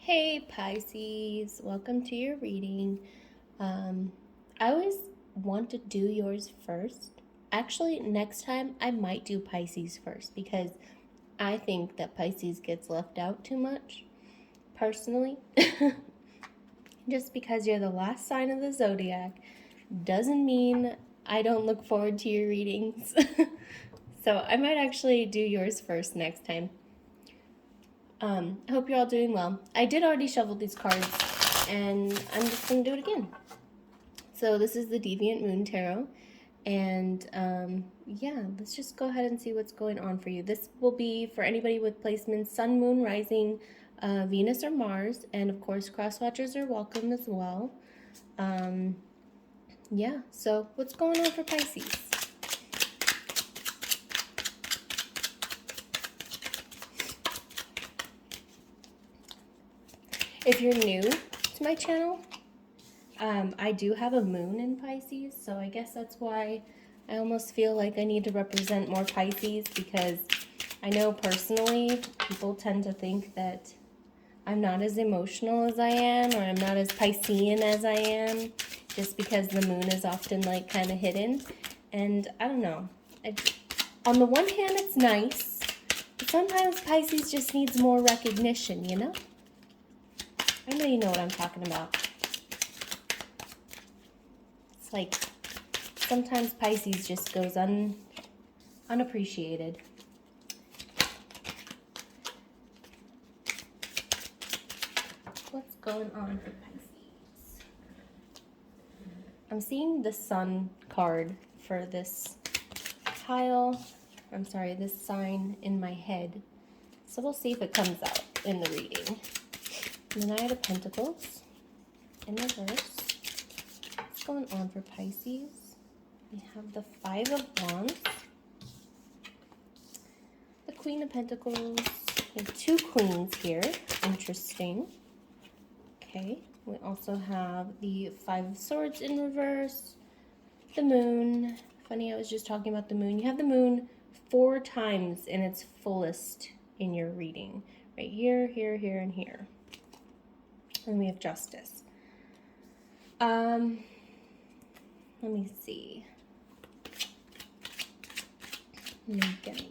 Hey Pisces, welcome to your reading. I always want to do yours first. Actually, next time I might do Pisces first because I think that Pisces gets left out too much, personally. Just because you're the last sign of the zodiac doesn't mean I don't look forward to your readings. So I might actually do yours first next time. I hope you're all doing well. I did already shuffle these cards, and I'm just going to do it again. So this is the Deviant Moon Tarot, and yeah, let's just go ahead and see what's going on for you. This will be for anybody with placements Sun, Moon, Rising, Venus, or Mars, and of course cross-watchers are welcome as well. Yeah, so what's going on for Pisces? If you're new to my channel, I do have a moon in Pisces, so I guess that's why I almost feel like I need to represent more Pisces, because I know personally people tend to think that I'm not as emotional as I am, or I'm not as Piscean as I am, just because the moon is often like kind of hidden. And I don't know. On the one hand, it's nice, but sometimes Pisces just needs more recognition, you know? I know you know what I'm talking about. It's like sometimes Pisces just goes unappreciated. What's going on for Pisces? I'm seeing the Sun card for this pile. I'm sorry, this sign in my head. So we'll see if it comes out in the reading. The Knight of Pentacles in reverse. What's going on for Pisces? We have the Five of Wands, the Queen of Pentacles. We have two queens here. Interesting. Okay. We also have the Five of Swords in reverse, the Moon. Funny, I was just talking about the Moon. You have the Moon 4 times in its fullest in your reading. Right here, here, here, and here. And we have Justice. Let me see. I'm getting...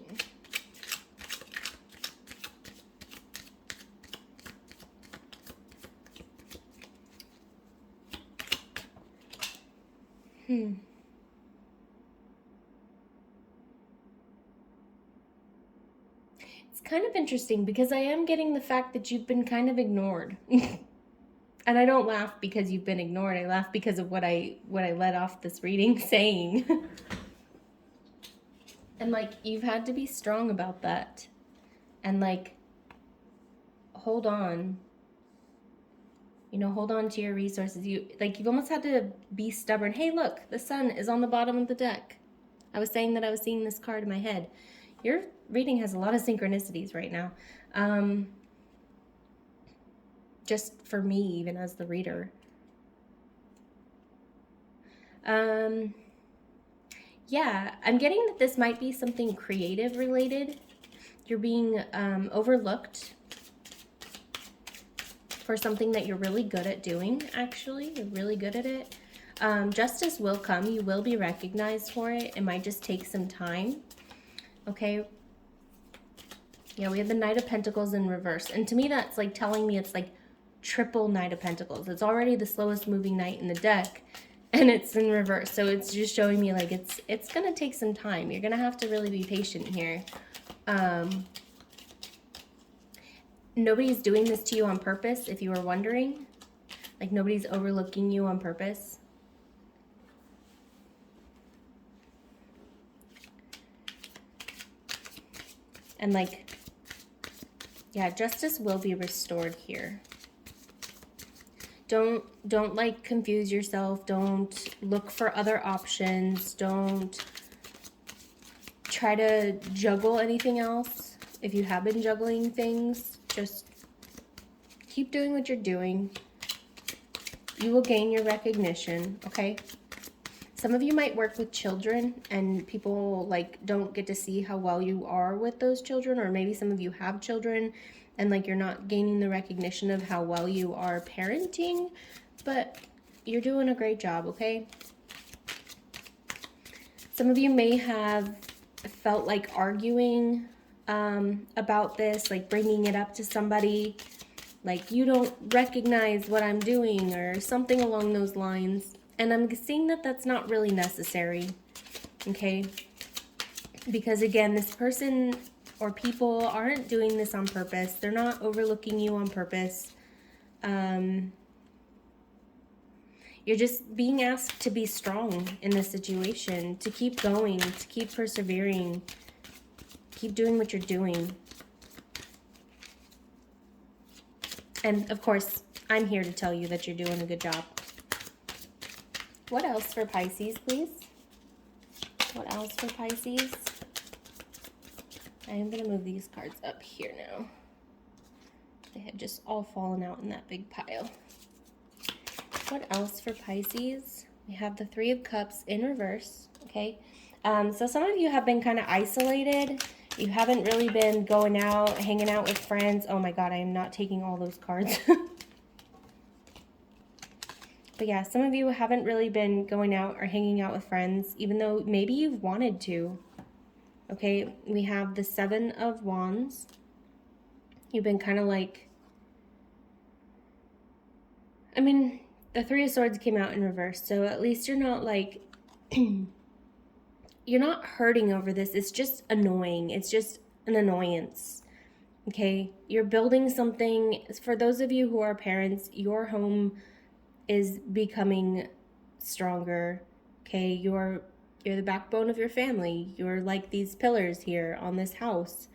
It's kind of interesting because I am getting the fact that you've been kind of ignored. And I don't laugh because you've been ignored. I laugh because of what I led off this reading saying. And like, you've had to be strong about that. And like, hold on. You know, hold on to your resources. You've almost had to be stubborn. Hey, look, the Sun is on the bottom of the deck. I was saying that I was seeing this card in my head. Your reading has a lot of synchronicities right now. Just for me, even as the reader. Yeah, I'm getting that this might be something creative related. You're being overlooked for something that you're really good at doing, actually. You're really good at it. Justice will come. You will be recognized for it. It might just take some time. Okay. Yeah, we have the Knight of Pentacles in reverse. And to me, that's like telling me it's like triple Knight of Pentacles. It's already the slowest moving knight in the deck, and it's in reverse. So it's just showing me like it's going to take some time. You're going to have to really be patient here. Nobody's doing this to you on purpose, if you were wondering. Like, nobody's overlooking you on purpose. And like, yeah, justice will be restored here. Don't like confuse yourself. Don't look for other options. Don't try to juggle anything else. If you have been juggling things, just keep doing what you're doing. You will gain your recognition, okay? Some of you might work with children and people like don't get to see how well you are with those children, or maybe some of you have children and like you're not gaining the recognition of how well you are parenting, but you're doing a great job, okay? Some of you may have felt like arguing about this, like bringing it up to somebody, like you don't recognize what I'm doing or something along those lines. And I'm seeing that that's not really necessary, okay? Because again, this person or people aren't doing this on purpose. They're not overlooking you on purpose. You're just being asked to be strong in this situation, to keep going, to keep persevering, keep doing what you're doing. And of course, I'm here to tell you that you're doing a good job. What else for Pisces, please? What else for Pisces? I am going to move these cards up here now. They had just all fallen out in that big pile. What else for Pisces? We have the Three of Cups in reverse, okay? So some of you have been kind of isolated. You haven't really been going out, hanging out with friends. Oh my God, I am not taking all those cards. But yeah, some of you haven't really been going out or hanging out with friends, even though maybe you've wanted to. Okay, we have the Seven of Wands. You've been kind of like, I mean, the Three of Swords came out in reverse, so at least you're not like, you're not hurting over this. It's just annoying. It's just an annoyance. Okay, you're building something. For those of you who are parents, your home is becoming stronger. Okay, you're the backbone of your family. You're like these pillars here on this house.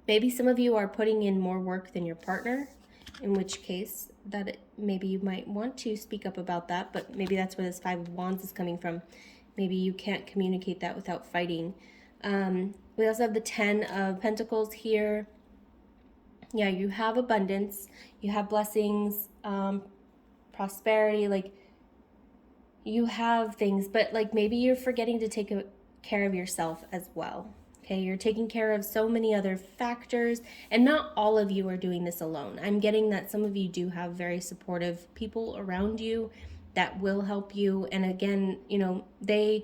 Maybe some of you are putting in more work than your partner, in which case maybe you might want to speak up about that, but maybe that's where this Five of Wands is coming from. Maybe you can't communicate that without fighting. We also have the Ten of Pentacles here. Yeah, you have abundance, you have blessings, prosperity, like you have things, but like maybe you're forgetting to take care of yourself as well. Okay, you're taking care of so many other factors, and not all of you are doing this alone. I'm getting that some of you do have very supportive people around you that will help you. And again, you know, they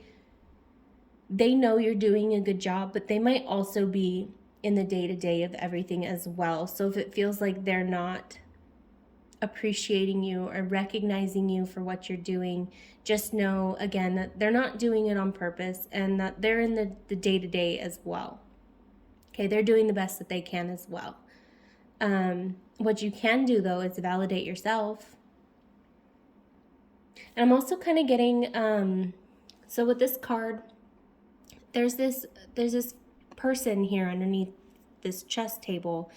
know you're doing a good job, but they might also be in the day-to-day of everything as well. So if it feels like they're not appreciating you or recognizing you for what you're doing, just know again that they're not doing it on purpose, and that they're in the day-to-day as well. Okay, they're doing the best that they can as well. What you can do though is validate yourself. And I'm also kind of getting so with this card, there's this person here underneath this chess table,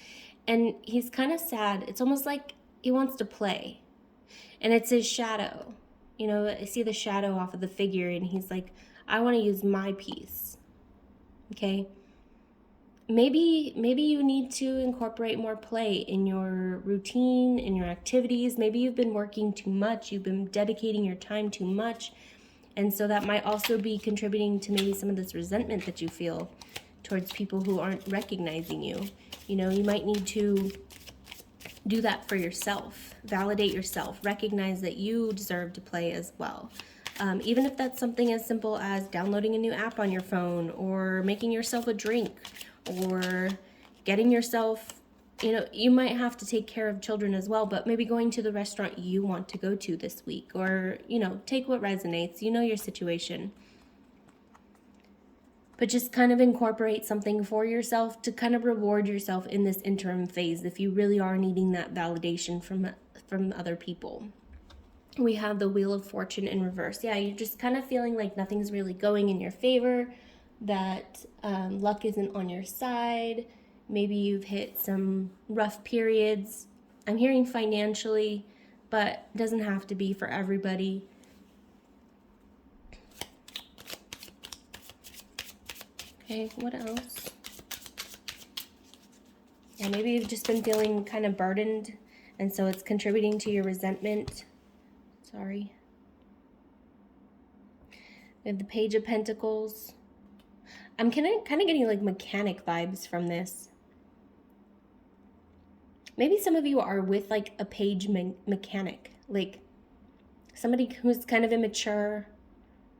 and he's kind of sad. It's almost like he wants to play, and it's his shadow. You know, I see the shadow off of the figure, and he's like, I want to use my piece. Okay, maybe you need to incorporate more play in your routine, in your activities. Maybe you've been working too much, you've been dedicating your time too much, and so that might also be contributing to maybe some of this resentment that you feel towards people who aren't recognizing you. You know, you might need to do that for yourself. Validate yourself. Recognize that you deserve to play as well. Even if that's something as simple as downloading a new app on your phone, or making yourself a drink, or getting yourself, you know, you might have to take care of children as well, but maybe going to the restaurant you want to go to this week, or, you know, take what resonates. You know your situation. But just kind of incorporate something for yourself to kind of reward yourself in this interim phase if you really are needing that validation from other people. We have the Wheel of Fortune in reverse. Yeah, you're just kind of feeling like nothing's really going in your favor, that luck isn't on your side. Maybe you've hit some rough periods. I'm hearing financially, but it doesn't have to be for everybody. Okay, what else? Yeah, maybe you've just been feeling kind of burdened, and so it's contributing to your resentment. Sorry. We have the Page of Pentacles. I'm kind of getting like mechanic vibes from this. Maybe some of you are with like a page mechanic, like somebody who's kind of immature,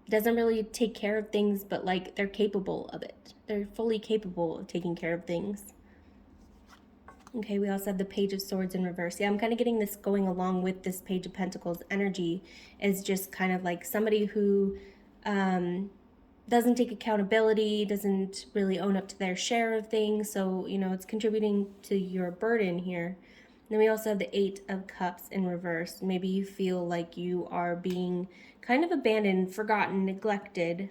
doesn't really take care of things, but like they're capable of it. They're fully capable of taking care of things. Okay, we also have the Page of Swords in reverse. Yeah, I'm kind of getting this going along with this Page of Pentacles energy, is just kind of like somebody who doesn't take accountability, doesn't really own up to their share of things. So, you know, it's contributing to your burden here. Then we also have the Eight of Cups in reverse. Maybe you feel like you are being kind of abandoned, forgotten, neglected.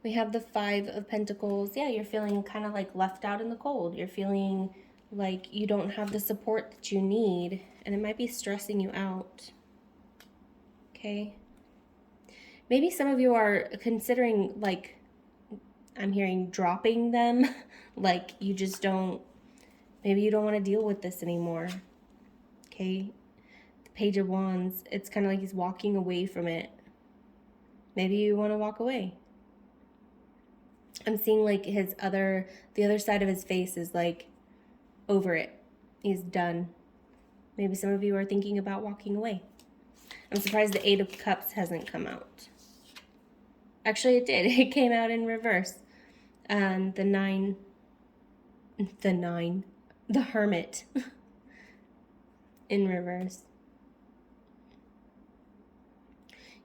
We have the Five of Pentacles. Yeah, you're feeling kind of like left out in the cold. You're feeling like you don't have the support that you need, and it might be stressing you out. Okay. Maybe some of you are considering, like, I'm hearing dropping them. Like you just don't, maybe you don't want to deal with this anymore. Okay. The Page of Wands, it's kind of like he's walking away from it. Maybe you want to walk away. I'm seeing like the other side of his face is like over it. He's done. Maybe some of you are thinking about walking away. I'm surprised the Eight of Cups hasn't come out. Actually, it did. It came out in reverse. The Hermit in reverse.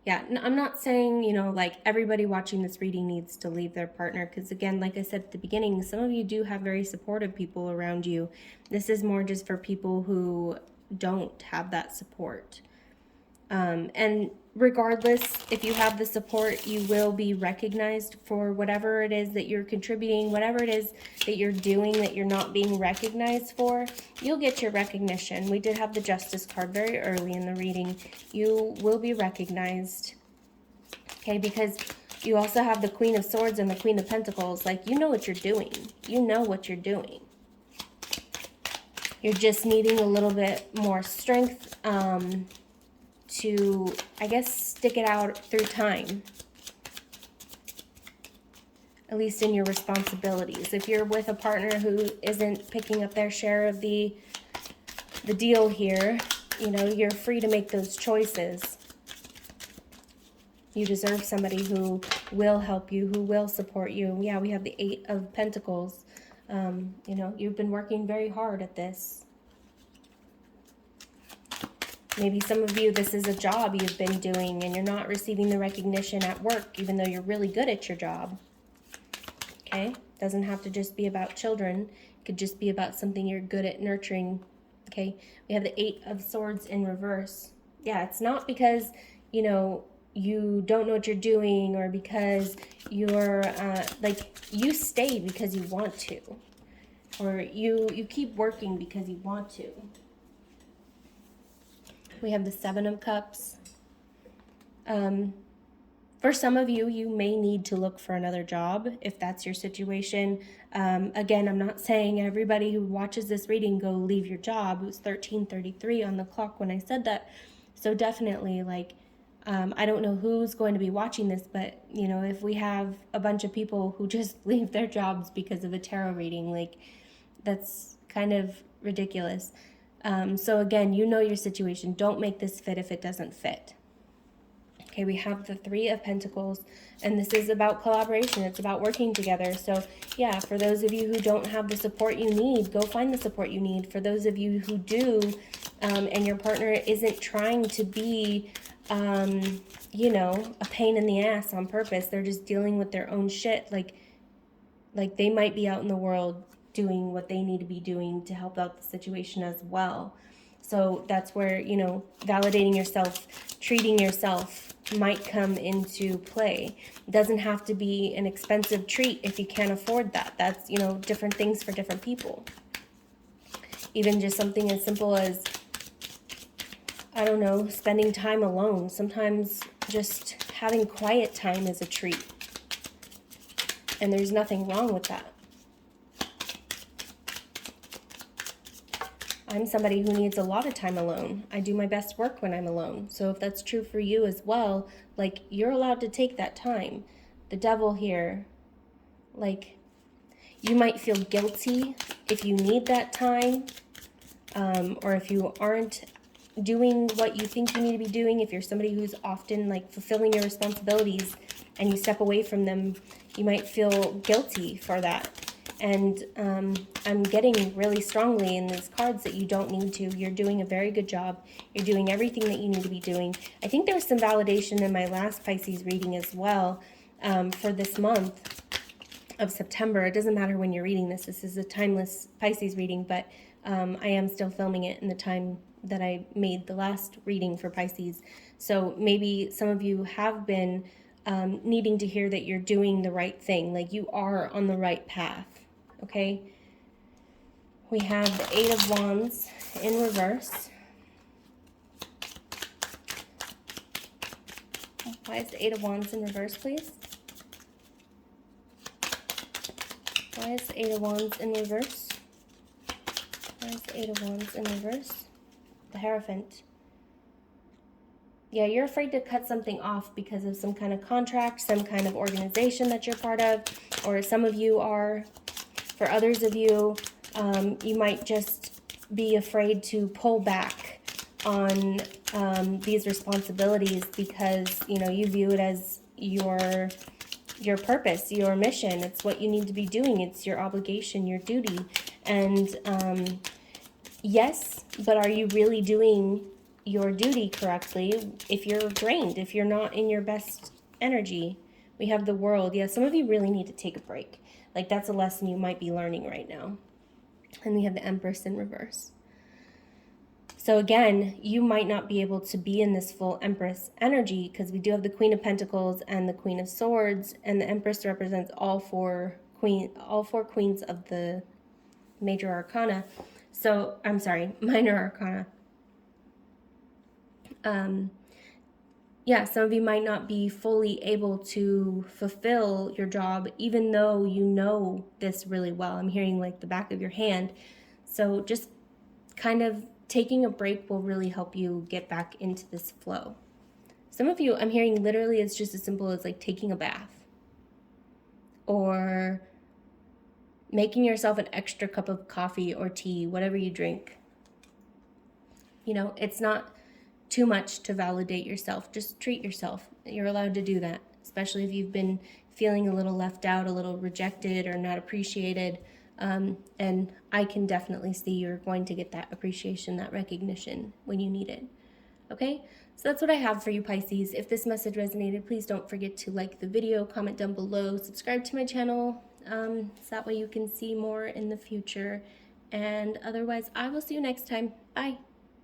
Yeah, I'm not saying, you know, like everybody watching this reading needs to leave their partner, because again, like I said at the beginning, some of you do have very supportive people around you. This is more just for people who don't have that support. And regardless, if you have the support, you will be recognized for whatever it is that you're contributing, whatever it is that you're doing that you're not being recognized for. You'll get your recognition. We did have the Justice card very early in the reading. You will be recognized, okay, because you also have the Queen of Swords and the Queen of Pentacles. Like, you know what you're doing. You know what you're doing. You're just needing a little bit more strength, to, I guess, stick it out through time, at least in your responsibilities. If you're with a partner who isn't picking up their share of the deal here, you know, you're free to make those choices. You deserve somebody who will help you, who will support you. Yeah, we have the Eight of Pentacles. You know, you've been working very hard at this. Maybe some of you, this is a job you've been doing and you're not receiving the recognition at work, even though you're really good at your job. Okay? Doesn't have to just be about children. It could just be about something you're good at nurturing. Okay? We have the Eight of Swords in reverse. Yeah, it's not because, you know, you don't know what you're doing, or because you're, like, you stay because you want to. Or you keep working because you want to. We have the Seven of Cups. For some of you, you may need to look for another job if that's your situation. Again, I'm not saying everybody who watches this reading go leave your job. It was 13:33 on the clock when I said that. So definitely, like, I don't know who's going to be watching this, but, you know, if we have a bunch of people who just leave their jobs because of a tarot reading, like, that's kind of ridiculous. So again, you know your situation. Don't make this fit if it doesn't fit. Okay, we have the Three of Pentacles, and this is about collaboration. It's about working together. So yeah, for those of you who don't have the support you need, go find the support you need. For those of you who do, and your partner isn't trying to be, you know, a pain in the ass on purpose. They're just dealing with their own shit. Like they might be out in the world doing what they need to be doing to help out the situation as well. So that's where, you know, validating yourself, treating yourself might come into play. It doesn't have to be an expensive treat if you can't afford that. That's, you know, different things for different people. Even just something as simple as, I don't know, spending time alone. Sometimes just having quiet time is a treat. And there's nothing wrong with that. I'm somebody who needs a lot of time alone. I do my best work when I'm alone. So if that's true for you as well, like, you're allowed to take that time. The Devil here, like, You might feel guilty if you need that time, or if you aren't doing what you think you need to be doing. If you're somebody who's often like fulfilling your responsibilities and you step away from them, you might feel guilty for that. And I'm getting really strongly in these cards that you don't need to. You're doing a very good job. You're doing everything that you need to be doing. I think there was some validation in my last Pisces reading as well, for this month of September. It doesn't matter when you're reading this. This is a timeless Pisces reading, but I am still filming it in the time that I made the last reading for Pisces. So maybe some of you have been needing to hear that you're doing the right thing, like you are on the right path, okay? We have the Eight of Wands in reverse. Why is the Eight of Wands in reverse, please? Why is the Eight of Wands in reverse? Why is the Eight of Wands in reverse? The Hierophant. Yeah, you're afraid to cut something off because of some kind of contract, some kind of organization that you're part of, or some of you are. For others of you, you might just be afraid to pull back on these responsibilities because, you know, you view it as your purpose, your mission. It's what you need to be doing. It's your obligation, your duty. And yes, but are you really doing your duty correctly if you're drained, if you're not in your best energy? We have the World. Yeah, some of you really need to take a break. Like, that's a lesson you might be learning right now. And we have the Empress in reverse. So again, you might not be able to be in this full Empress energy because we do have the Queen of Pentacles and the Queen of Swords, and the Empress represents all four queens of the major arcana. So, I'm sorry, minor arcana. Yeah, some of you might not be fully able to fulfill your job, even though you know this really well. I'm hearing like the back of your hand. So just kind of taking a break will really help you get back into this flow. Some of you, I'm hearing literally it's just as simple as like taking a bath or making yourself an extra cup of coffee or tea, whatever you drink. You know, it's not too much to validate yourself. Just treat yourself. You're allowed to do that, especially if you've been feeling a little left out, a little rejected or not appreciated. And I can definitely see you're going to get that appreciation, that recognition when you need it. Okay, so that's what I have for you, Pisces. If this message resonated, please don't forget to like the video, comment down below, subscribe to my channel, so that way you can see more in the future. And otherwise, I will see you next time. Bye.